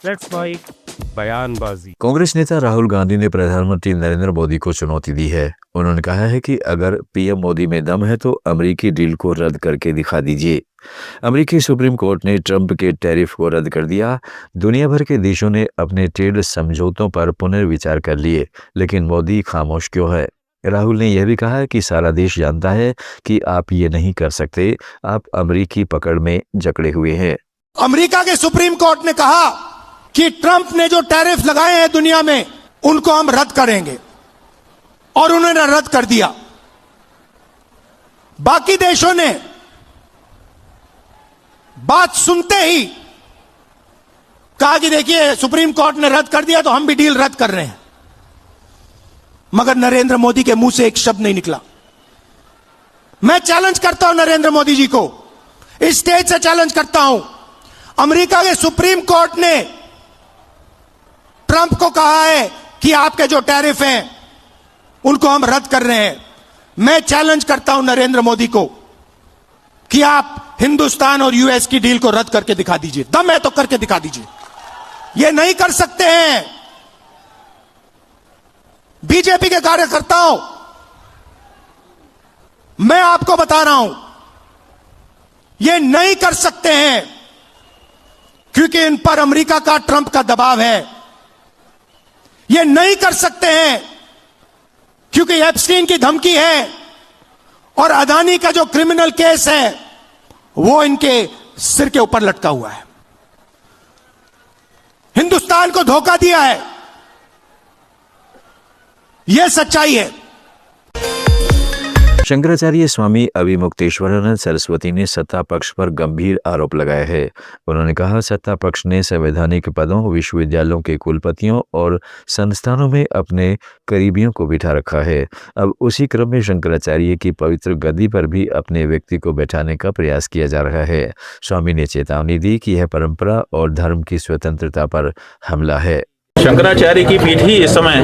Let's fight बयानबाजी। कांग्रेस नेता राहुल गांधी ने प्रधानमंत्री नरेंद्र मोदी को चुनौती दी है। उन्होंने कहा है कि अगर पीएम मोदी में दम है तो अमेरिकी डील को रद्द करके दिखा दीजिए। अमेरिकी सुप्रीम कोर्ट ने ट्रंप के टैरिफ को रद्द कर दिया। दुनिया भर के देशों ने अपने ट्रेड समझौतों पर पुनर्विचार कर लिए, लेकिन मोदी खामोश क्यों है? राहुल ने यह भी कहा है कि सारा देश जानता है कि आप ये नहीं कर सकते, आप अमेरिकी पकड़ में जकड़े हुए हैं। अमेरिका के सुप्रीम कोर्ट ने कहा कि ट्रंप ने जो टैरिफ लगाए हैं दुनिया में उनको हम रद्द करेंगे, और उन्होंने रद्द कर दिया। बाकी देशों ने बात सुनते ही कहा कि देखिए सुप्रीम कोर्ट ने रद्द कर दिया तो हम भी डील रद्द कर रहे हैं, मगर नरेंद्र मोदी के मुंह से एक शब्द नहीं निकला। मैं चैलेंज करता हूं नरेंद्र मोदी जी को, इस स्टेज से चैलेंज करता हूं। अमेरिका के सुप्रीम कोर्ट ने ट्रंप को कहा है कि आपके जो टैरिफ हैं उनको हम रद्द कर रहे हैं। मैं चैलेंज करता हूं नरेंद्र मोदी को कि आप हिंदुस्तान और यूएस की डील को रद्द करके दिखा दीजिए। दम है तो करके दिखा दीजिए। ये नहीं कर सकते हैं। बीजेपी के कार्यकर्ताओं, मैं आपको बता रहा हूं, ये नहीं कर सकते हैं, क्योंकि इन पर अमेरिका का, ट्रंप का दबाव है। ये नहीं कर सकते हैं क्योंकि एप्स्टीन की धमकी है, और अदानी का जो क्रिमिनल केस है वो इनके सिर के ऊपर लटका हुआ है। हिंदुस्तान को धोखा दिया है, यह सच्चाई है। शंकराचार्य स्वामी अभिमुक्तेश्वरानंद सरस्वती ने सत्ता पक्ष पर गंभीर आरोप लगाया है। उन्होंने कहा, सत्ता पक्ष ने संवैधानिक पदों, विश्वविद्यालयों के कुलपतियों और संस्थानों में अपने करीबियों को बिठा रखा है। अब उसी क्रम में शंकराचार्य की पवित्र गद्दी पर भी अपने व्यक्ति को बैठाने का प्रयास किया जा रहा है। स्वामी ने चेतावनी दी कि यह परंपरा और धर्म की स्वतंत्रता पर हमला है। शंकराचार्य की पीठ ही इस समय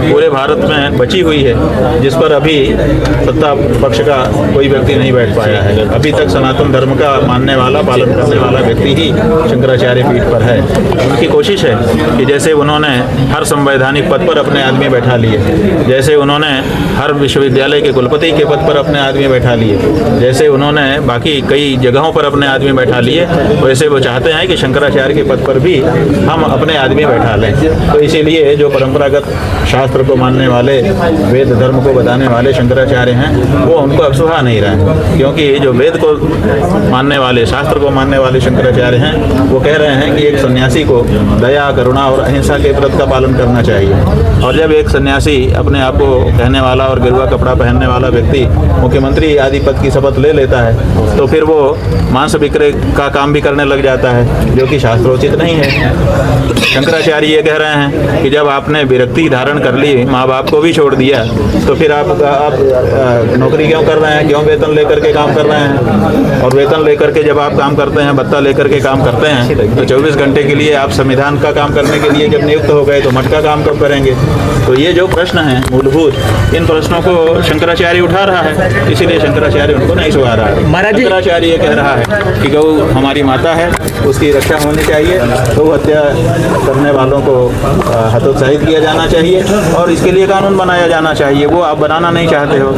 पूरे भारत में बची हुई है, जिस पर अभी सत्ता पक्ष का कोई व्यक्ति नहीं बैठ पाया है। अभी तक सनातन धर्म का मानने वाला, पालन करने वाला व्यक्ति ही शंकराचार्य पीठ पर है। उनकी कोशिश है कि जैसे उन्होंने हर संवैधानिक पद पर अपने आदमी बैठा लिए, जैसे उन्होंने हर विश्वविद्यालय के कुलपति के पद पर अपने आदमी बैठा लिए, जैसे उन्होंने बाकी कई जगहों पर अपने आदमी बैठा लिए, वैसे वो चाहते हैं कि शंकराचार्य के पद पर भी हम अपने आदमी बैठा लें। तो इसीलिए जो परंपरागत शास्त्र को मानने वाले, वेद धर्म को बताने वाले शंकराचार्य हैं, वो उनको अब सुहा नहीं रहे हैं, क्योंकि जो वेद को मानने वाले, शास्त्र को मानने वाले शंकराचार्य हैं, वो कह रहे हैं कि एक सन्यासी को दया, करुणा और अहिंसा के व्रत का पालन करना चाहिए। और जब एक सन्यासी अपने आप को कहने वाला और गेरुआ कपड़ा पहनने वाला व्यक्ति मुख्यमंत्री आदि पद की शपथ ले लेता है, तो फिर वो मांस विक्रय का काम भी करने लग जाता है, जो कि शास्त्रोचित नहीं है। शंकराचार्य ये कह रहे हैं कि जब आपने विरक्ति धारण कर ली, माँ बाप को भी छोड़ दिया, तो फिर आप नौकरी क्यों कर रहे हैं, क्यों वेतन लेकर के काम कर रहे हैं? और वेतन लेकर के जब आप काम करते हैं, भत्ता लेकर के काम करते हैं, तो 24 घंटे के लिए आप संविधान का काम करने के लिए जब नियुक्त हो गए तो मठ का काम कब करेंगे? तो ये जो प्रश्न है मूलभूत, इन प्रश्नों को शंकराचार्य उठा रहा है, इसीलिए शंकराचार्य उनको नहीं सुहा रहा है। शंकराचार्य ये कह रहा है कि गौ हमारी माता है, उसकी रक्षा होनी चाहिए, गौ हत्या करने वालों को हतोत्साहित किया जाना चाहिए, और इसके लिए कानून बनाया जाना चाहिए। वो आप बनाना नहीं चाहते हो।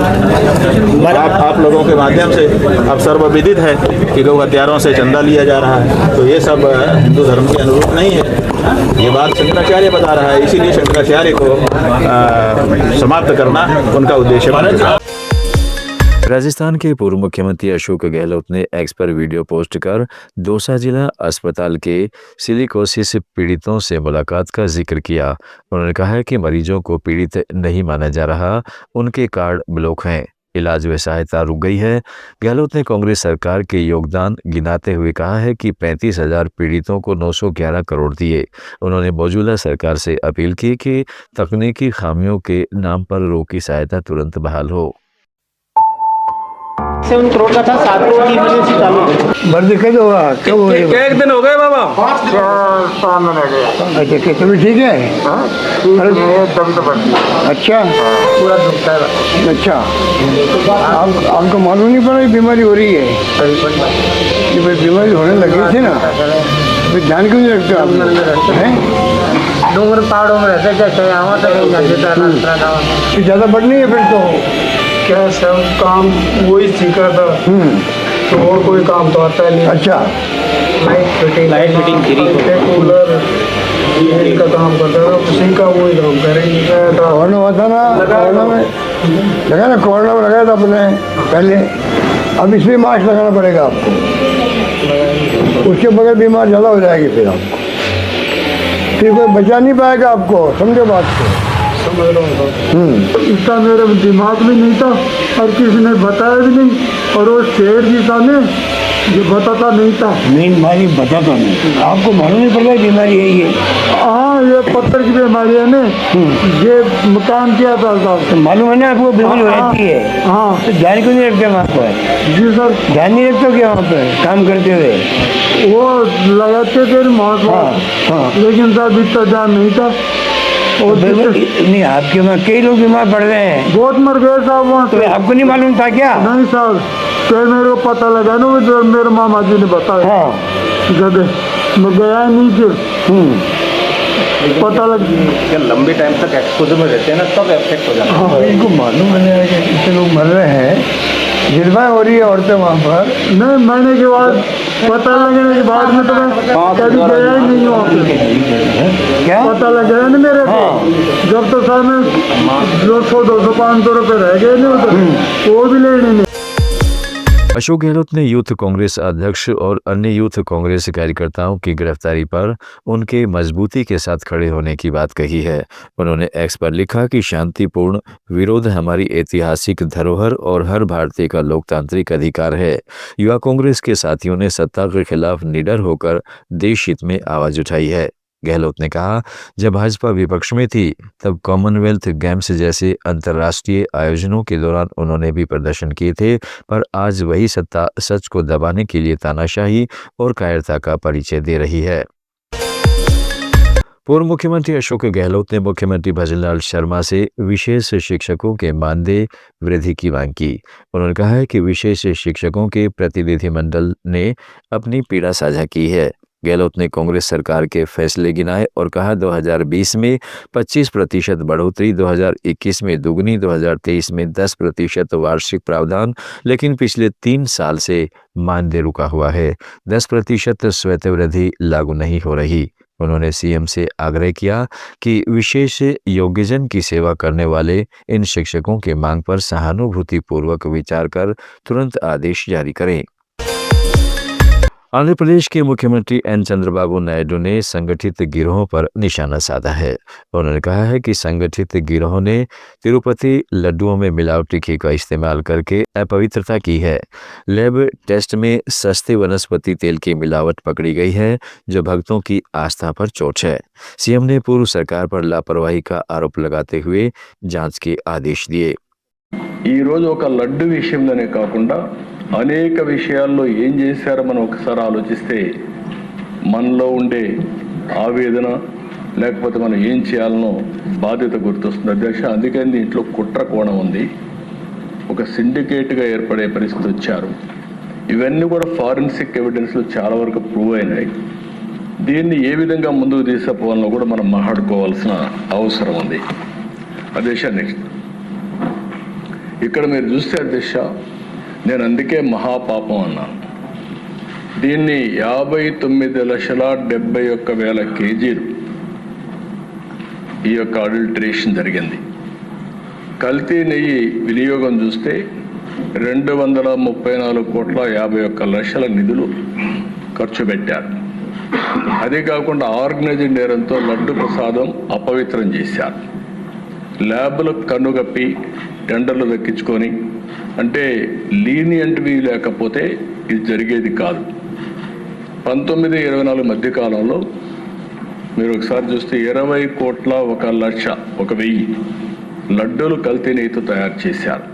आप लोगों के माध्यम से अब सर्वविदित है कि गौ हत्यारों से चंदा लिया जा रहा है, तो ये सब हिंदू धर्म के अनुरूप नहीं है। ये बात शंकराचार्य बता रहा है, इसीलिए शंकराचार्य को समाप्त करना उनका उद्देश्य बना। राजस्थान के पूर्व मुख्यमंत्री अशोक गहलोत ने एक्स पर वीडियो पोस्ट कर दौसा जिला अस्पताल के सिलिकोसिस पीड़ितों से मुलाकात का जिक्र किया। उन्होंने कहा कि मरीजों को पीड़ित नहीं माना जा रहा, उनके कार्ड ब्लॉक हैं, इलाज व सहायता रुक गई है। गहलोत ने कांग्रेस सरकार के योगदान गिनाते हुए कहा है कि 35,000 पीड़ितों को 911 करोड़ दिए। उन्होंने मौजूदा सरकार से अपील की कि तकनीकी खामियों के नाम पर रोकी सहायता तुरंत बहाल हो। 7 करोड़ का था, 7 करोड़ की इमरजेंसी चालू है। भर दिक्कत होगा कब हो एक दिन हो गए बाबा, 5 महीने गए। अच्छा, कभी ठीक है? दम तो बढ़ती है। अच्छा, पूरा दुखता है। अच्छा, आपको मालूम नहीं पड़ा बीमारी हो रही है? ये बीमारी होने लगी थी ना, फिर ध्यान क्यों नहीं रखते आप लोग? हैं? डूंगर पहाड़ों में रहते कैसे यहाँ तो नहीं जाते कि ज़्यादा बढ़ नहीं है फिर तो। क्या सब काम वही सीखा था तो और कोई काम तो आता नहीं। अच्छा, लाइट फिटिंग फ्री कूलर इनका काम करता था, उसी का वही काम करेंगे। कोरोना हुआ था ना, कोरोना में लगा ना, कोरोना में लगाया था अपने पहले। अब इसमें मास्क लगाना पड़ेगा आपको, उसके बगैर बीमार ज़्यादा हो जाएगी फिर आपको, फिर कोई बचा नहीं पाएगा आपको। समझो बात को। समझ रहा हूँ। इसका मेरे दिमाग में नहीं था और किसी ने बताया भी नहीं, और वो शेर जी था ने जो बताता नहीं था। नहीं बीमारी बताता नहीं, आपको मालूम नहीं पड़ता बीमारी है ये। हाँ, ये पत्थर की बीमारी है ना, ये मकान किया था साहब। तो मालूम है ना आपको बीमारी हो जाती है। हाँ तो ध्यान क्यों नहीं रखते वहाँ पर? जी सर, ध्यान नहीं रखते क्या वहाँ पर काम करते हुए? वो लगाते थे मास्क, हाँ। लेकिन साहब इतना ध्यान नहीं था। और नहीं, आपके वहाँ कई लोग बीमार पड़ रहे हैं, बहुत मर गए साहब वहाँ तो से। आपको नहीं मालूम था क्या? नहीं साहब, फिर मेरे को पता लगा ना, वो मेरे मामा जी ने बताया। हाँ। जब मैं गया नहीं फिर पता लग। लंबे टाइम तक एक्सपोजर में रहते हैं ना, तब इफेक्ट हो जाता है। हाँ, इनको मालूम है कि इतने लोग मर रहे हैं, निर्भय हो रही है औरतें वहाँ पर। नहीं, मरने के बाद पता लगने के बाद में तो मैं कभी गया ही नहीं वहाँ पे। क्या पता लग गया ना मेरे को, जब तो सर में 100, 200, 500 रुपये रह गए नहीं उधर, वो भी लेने नहीं। अशोक गहलोत ने यूथ कांग्रेस अध्यक्ष और अन्य यूथ कांग्रेस कार्यकर्ताओं की गिरफ्तारी पर उनके मजबूती के साथ खड़े होने की बात कही है। उन्होंने एक्स पर लिखा कि शांतिपूर्ण विरोध हमारी ऐतिहासिक धरोहर और हर भारतीय का लोकतांत्रिक अधिकार है। युवा कांग्रेस के साथियों ने सत्ता के खिलाफ निडर होकर देश हित में आवाज उठाई है। गहलोत ने कहा, जब भाजपा विपक्ष में थी तब कॉमनवेल्थ गेम्स जैसे अंतर्राष्ट्रीय आयोजनों के दौरान उन्होंने भी प्रदर्शन किए थे, पर आज वही सत्ता सच को दबाने के लिए तानाशाही और कायरता का परिचय दे रही है। पूर्व मुख्यमंत्री अशोक गहलोत ने मुख्यमंत्री भजनलाल शर्मा से विशेष शिक्षकों के मानदेय वृद्धि की मांग की। उन्होंने कहा है कि विशेष शिक्षकों के प्रतिनिधिमंडल ने अपनी पीड़ा साझा की है। गहलोत ने कांग्रेस सरकार के फैसले गिनाए और कहा 2020 में 25% बढ़ोतरी, 2021 में दुगनी, 2023 में 10% वार्षिक प्रावधान, लेकिन पिछले 3 साल से मानदेय रुका हुआ है। 10% स्वेतवृद्धि लागू नहीं हो रही। उन्होंने सीएम से आग्रह किया कि विशेष योग्यजन की सेवा करने वाले इन शिक्षकों के मांग पर सहानुभूतिपूर्वक विचार कर तुरंत आदेश जारी करें। आंध्र प्रदेश के मुख्यमंत्री एन चंद्रबाबू नायडू ने संगठित गिरोहों पर निशाना साधा है। उन्होंने कहा है कि संगठित गिरोहों ने तिरुपति लड्डुओं में मिलावटी घी का इस्तेमाल करके अपवित्रता की है। लैब टेस्ट में सस्ते वनस्पति तेल की मिलावट पकड़ी गई है, जो भक्तों की आस्था पर चोट है। सीएम ने पूर्व सरकार पर लापरवाही का आरोप लगाते हुए जांच के आदेश दिए। ఈ రోజు ఒక లడ్డు విషయంలోనే కాకుండా అనేక విషయాల్లో ఏం చేశారో మనం ఒకసారి ఆలోచిస్తే మనలో ఉండే ఆవేదన లేకపోతే మనం ఏం చేయాలనో బాధ్యత గుర్తొస్తుంది అధ్యక్ష. అందుకని దీంట్లో కుట్ర కోణం ఉంది, ఒక సిండికేట్గా ఏర్పడే పరిస్థితి వచ్చారు. ఇవన్నీ కూడా ఫారెన్సిక్ ఎవిడెన్స్లో చాలా వరకు ప్రూవ్ అయినాయి. దీన్ని ఏ విధంగా ముందుకు తీసుకుపోవాలనో కూడా మనం మాట్లాడుకోవాల్సిన అవసరం ఉంది అధ్యక్ష. నెక్స్ట్ ఇక్కడ మీరు చూస్తే అధ్యక్ష, నేను అందుకే మహాపాపం అన్నాను. దీన్ని 59,71,000 కేజీలు ఈ యొక్క అడల్టరేషన్ జరిగింది. కల్తీ నెయ్యి వినియోగం చూస్తే 234,51,00,000 నిధులు ఖర్చు పెట్టారు. అదే కాకుండా ఆర్గనైజ్డ్ నేరంతో లడ్డు ప్రసాదం అపవిత్రం చేశారు. ల్యాబ్లకు కన్నుగప్పి టెండర్లు దక్కించుకొని, అంటే లీనియంట్వి లేకపోతే ఇది జరిగేది కాదు. 19-24 మధ్యకాలంలో మీరు ఒకసారి చూస్తే 20,01,00,000 లడ్డూలు కల్తీ నెయ్యితో తయారు చేశారు.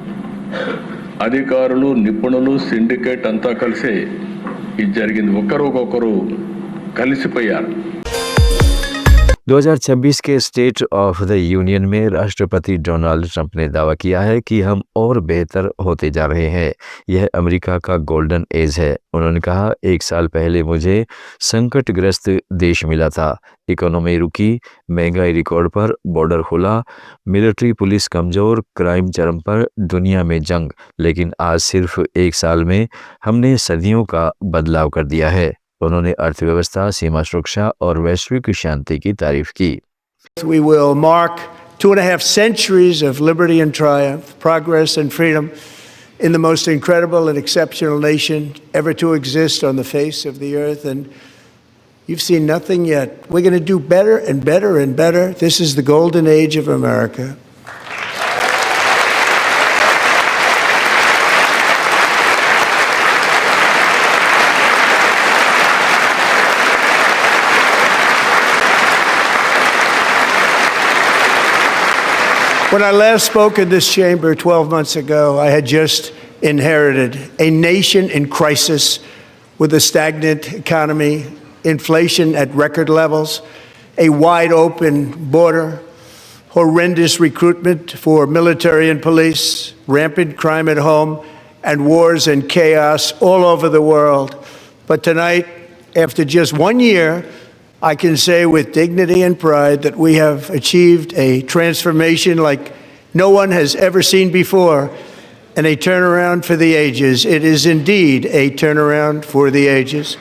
అధికారులు, నిపుణులు, సిండికేట్ అంతా కలిసే ఇది జరిగింది. ఒకరు కలిసిపోయారు. 2026 के स्टेट ऑफ द यूनियन में राष्ट्रपति डोनाल्ड ट्रंप ने दावा किया है कि हम और बेहतर होते जा रहे हैं। यह अमेरिका का गोल्डन एज है। उन्होंने कहा, 1 साल पहले मुझे संकटग्रस्त देश मिला था। इकोनॉमी रुकी, महंगाई रिकॉर्ड पर, बॉर्डर खुला, मिलिट्री पुलिस कमज़ोर, क्राइम चरम पर, दुनिया में जंग। लेकिन आज सिर्फ 1 साल में हमने सदियों का बदलाव कर दिया है। उन्होंने अर्थव्यवस्था, सीमा सुरक्षा और वैश्विक शांति की तारीफ की। We will mark 2.5 centuries of liberty and triumph, progress and freedom in the most incredible and exceptional nation ever to exist on the face of the earth. And you've seen nothing yet. We're going to do better and better and better. This is the golden age of America. When I last spoke in this chamber 12 months ago, I had just inherited a nation in crisis with a stagnant economy, inflation at record levels, a wide open border, horrendous recruitment for military and police, rampant crime at home, and wars and chaos all over the world. But tonight, after just 1 year, I can say with dignity and pride that we have achieved a transformation like no one has ever seen before, and a turnaround for the ages. It is indeed a turnaround for the ages.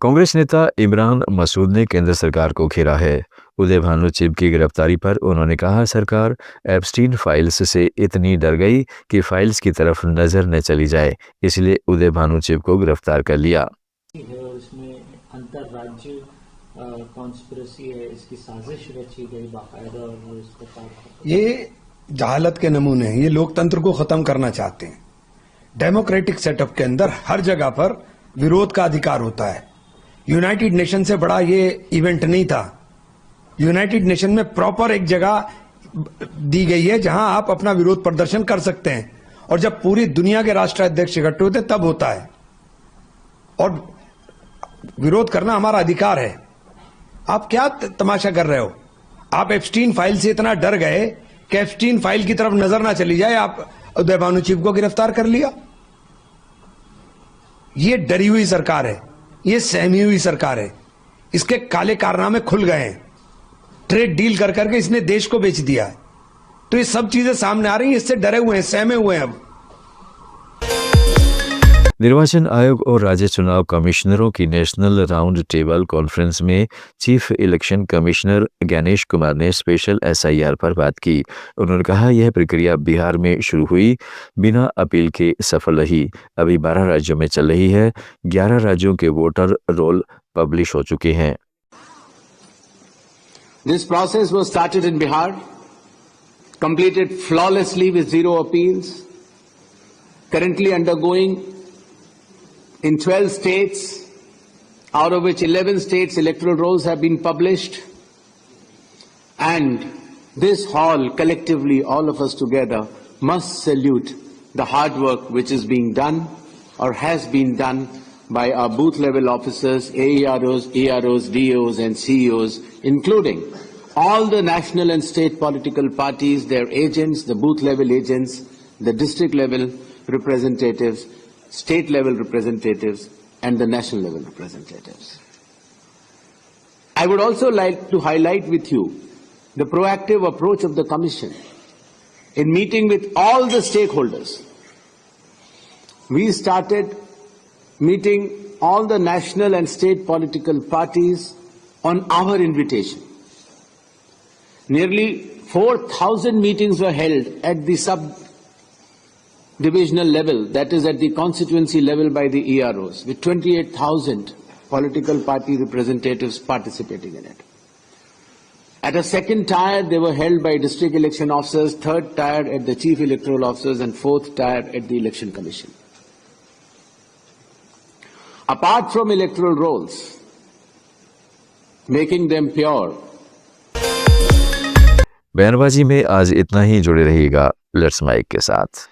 Congress नेता इमरान मसूद ने केंद्र सरकार को घेरा है। उदय भानु चिब की गिरफ्तारी पर उन्होंने कहा, सरकार एप्स्टीन फाइल्स से इतनी डर गई कि फाइल्स की तरफ नजर न चली जाए, इसलिए उदय भानु चिब को गिरफ्तार कर लिया। इसमें अंतरराज्य कॉन्स्पिरेसी है, इसकी साजिश रची गई बाकायदा, और इसको ये जहालत के नमूने हैं। ये लोकतंत्र को खत्म करना चाहते हैं। डेमोक्रेटिक सेटअप के अंदर हर जगह पर विरोध का अधिकार होता है। यूनाइटेड नेशन से बड़ा ये इवेंट नहीं था। यूनाइटेड नेशन में प्रॉपर एक जगह दी गई है जहां आप अपना विरोध प्रदर्शन कर सकते हैं, और जब पूरी दुनिया के राष्ट्राध्यक्ष इकट्ठे होते तब होता है, और विरोध करना हमारा अधिकार है। आप क्या तमाशा कर रहे हो? आप एप्स्टीन फाइल से इतना डर गए कि एप्स्टीन फाइल की तरफ नजर ना चली जाए, आप उदय भानु चिब को गिरफ्तार कर लिया। ये डरी हुई सरकार है, ये सहमी हुई सरकार है। इसके काले कारनामे खुल गए हैं। ट्रेड डील कर करके इसने देश को बेच दिया है। तो ये सब चीजें सामने आ रही हैं, इससे डरे हुए हैं, सहमे हुए हैं। अब निर्वाचन आयोग और राज्य चुनाव कमिश्नरों की नेशनल राउंड टेबल कॉन्फ्रेंस में chief election commissioner Gyanesh Kumar ने स्पेशल SIR पर बात की। उन्होंने कहा, यह प्रक्रिया बिहार में शुरू हुई, बिना अपील के सफल रही। अभी 12 राज्यों में चल रही है। 11 राज्यों के वोटर रोल पब्लिश हो चुके हैं। This process was started in Bihar, completed flawlessly with 0 appeals, currently undergoing in 12 states, out of which 11 states electoral rolls have been published. And this hall, collectively, all of us together, must salute the hard work which is being done or has been done by our booth level officers, AEROs, EROs, DOs and CEOs, including all the national and state political parties, their agents, the booth level agents, the district level representatives, state level representatives and the national level representatives. I would also like to highlight with you the proactive approach of the Commission in meeting with all the stakeholders. We started meeting all the national and state political parties on our invitation. Nearly 4,000 meetings were held at the sub-divisional level, that is at the constituency level by the EROs, with 28,000 political party representatives participating in it. At a second tier, they were held by district election officers, third tier at the chief electoral officers, and fourth tier at the election commission. apart from electoral rolls, making them pure. बयानबाजी में आज इतना ही। जुड़े रहिएगा let's mic के साथ।